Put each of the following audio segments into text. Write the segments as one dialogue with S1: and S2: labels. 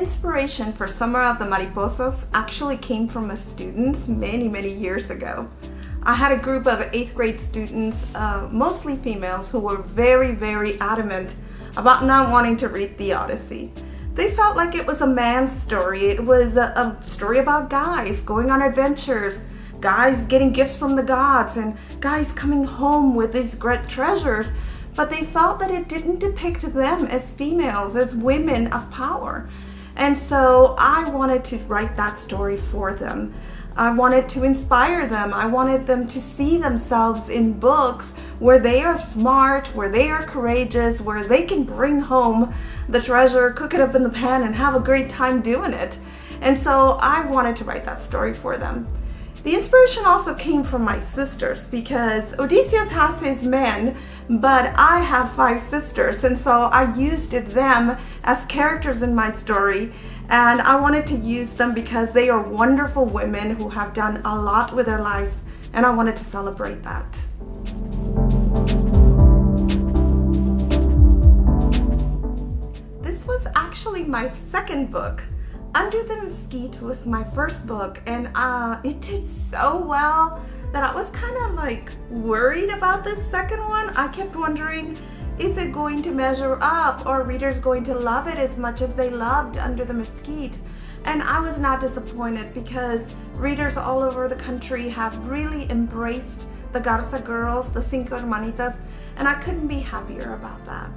S1: inspiration for Summer of the Mariposas actually came from a student many years ago. I had a group of 8th grade students, mostly females, who were very adamant about not wanting to read the Odyssey. They felt like it was a man's story. It was a story about guys going on adventures, guys getting gifts from the gods, and guys coming home with these great treasures. But they felt that it didn't depict them as females, as women of power. And so I wanted to write that story for them. I wanted to inspire them. I wanted them to see themselves in books where they are smart, where they are courageous, where they can bring home the treasure, cook it up in the pan, and have a great time doing it. And so I wanted to write that story for them. The inspiration also came from my sisters, because Odysseus has his men, but I have 5 sisters, and so I used them as characters in my story, and I wanted to use them because they are wonderful women who have done a lot with their lives, and I wanted to celebrate that. This was actually my second book. Under the Mesquite was my first book, and it did so well that I was kind of like worried about this second one. I kept wondering, is it going to measure up? Are readers going to love it as much as they loved Under the Mesquite? And I was not disappointed, because readers all over the country have really embraced the Garza girls, the Cinco Hermanitas, and I couldn't be happier about that.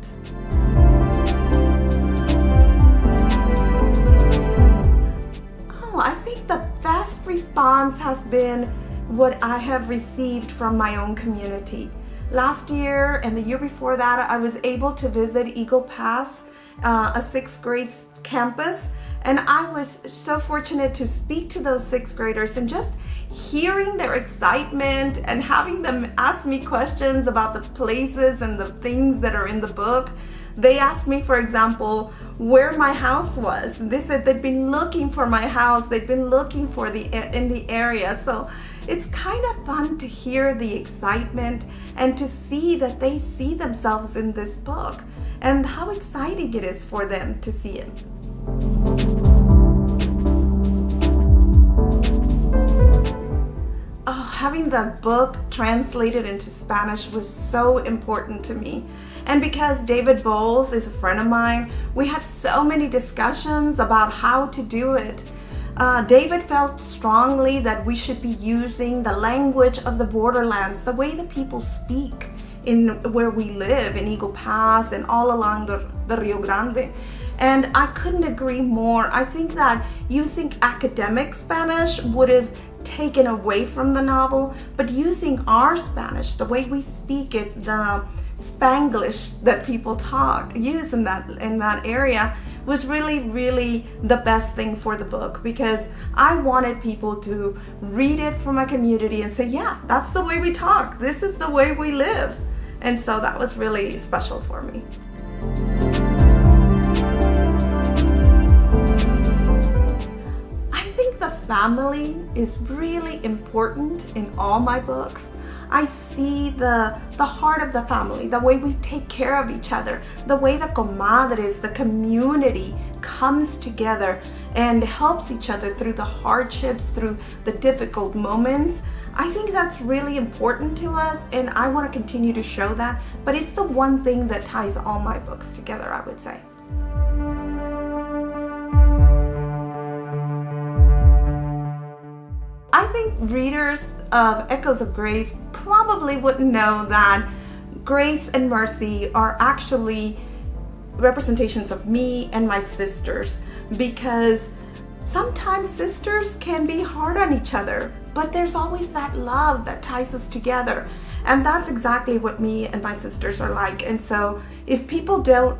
S1: I think the best response has been what I have received from my own community. Last year and the year before that, I was able to visit Eagle Pass, a 6th grade campus, and I was so fortunate to speak to those 6th graders, and just hearing their excitement and having them ask me questions about the places and the things that are in the book. They asked me, for example, where my house was. They said they'd been looking for my house. They'd been looking for in the area. So it's kind of fun to hear the excitement and to see that they see themselves in this book, and how exciting it is for them to see it. Having the book translated into Spanish was so important to me. And because David Bowles is a friend of mine, we had so many discussions about how to do it. David felt strongly that we should be using the language of the borderlands, the way the people speak in where we live, in Eagle Pass and all along the Rio Grande. And I couldn't agree more. I think that using academic Spanish would have taken away from the novel, but using our Spanish, the way we speak it, the Spanglish that people use in that area, was really the best thing for the book, because I wanted people to read it from a community and say, yeah, that's the way we talk. This is the way we live. And so that was really special for me. Family is really important in all my books. I see the heart of the family, the way we take care of each other, the way the comadres, the community, comes together and helps each other through the hardships, through the difficult moments. I think that's really important to us, and I want to continue to show that, but it's the one thing that ties all my books together, I would say. I think readers of Echoes of Grace probably wouldn't know that Grace and Mercy are actually representations of me and my sisters, because sometimes sisters can be hard on each other, but there's always that love that ties us together. And that's exactly what me and my sisters are like. And so if people don't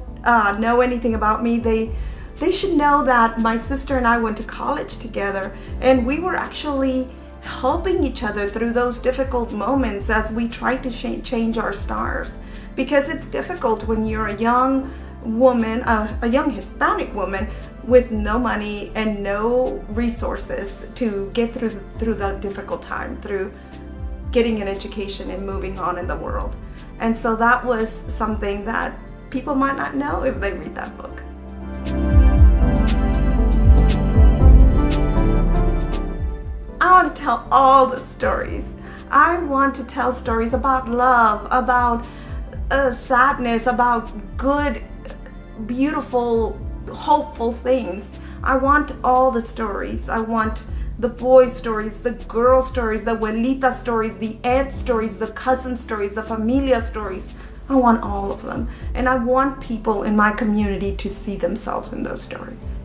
S1: know anything about me, they should know that my sister and I went to college together, and we were actually helping each other through those difficult moments as we tried to change our stars. Because it's difficult when you're a young woman, a young Hispanic woman with no money and no resources to get through the difficult time, through getting an education and moving on in the world. And so that was something that people might not know if they read that book. to tell all the stories. I want to tell stories about love, about sadness, about good, beautiful, hopeful things. I want all the stories. I want the boys' stories, the girl stories, the abuelita stories, the aunt stories, the cousin stories, the familia stories. I want all of them. And I want people in my community to see themselves in those stories.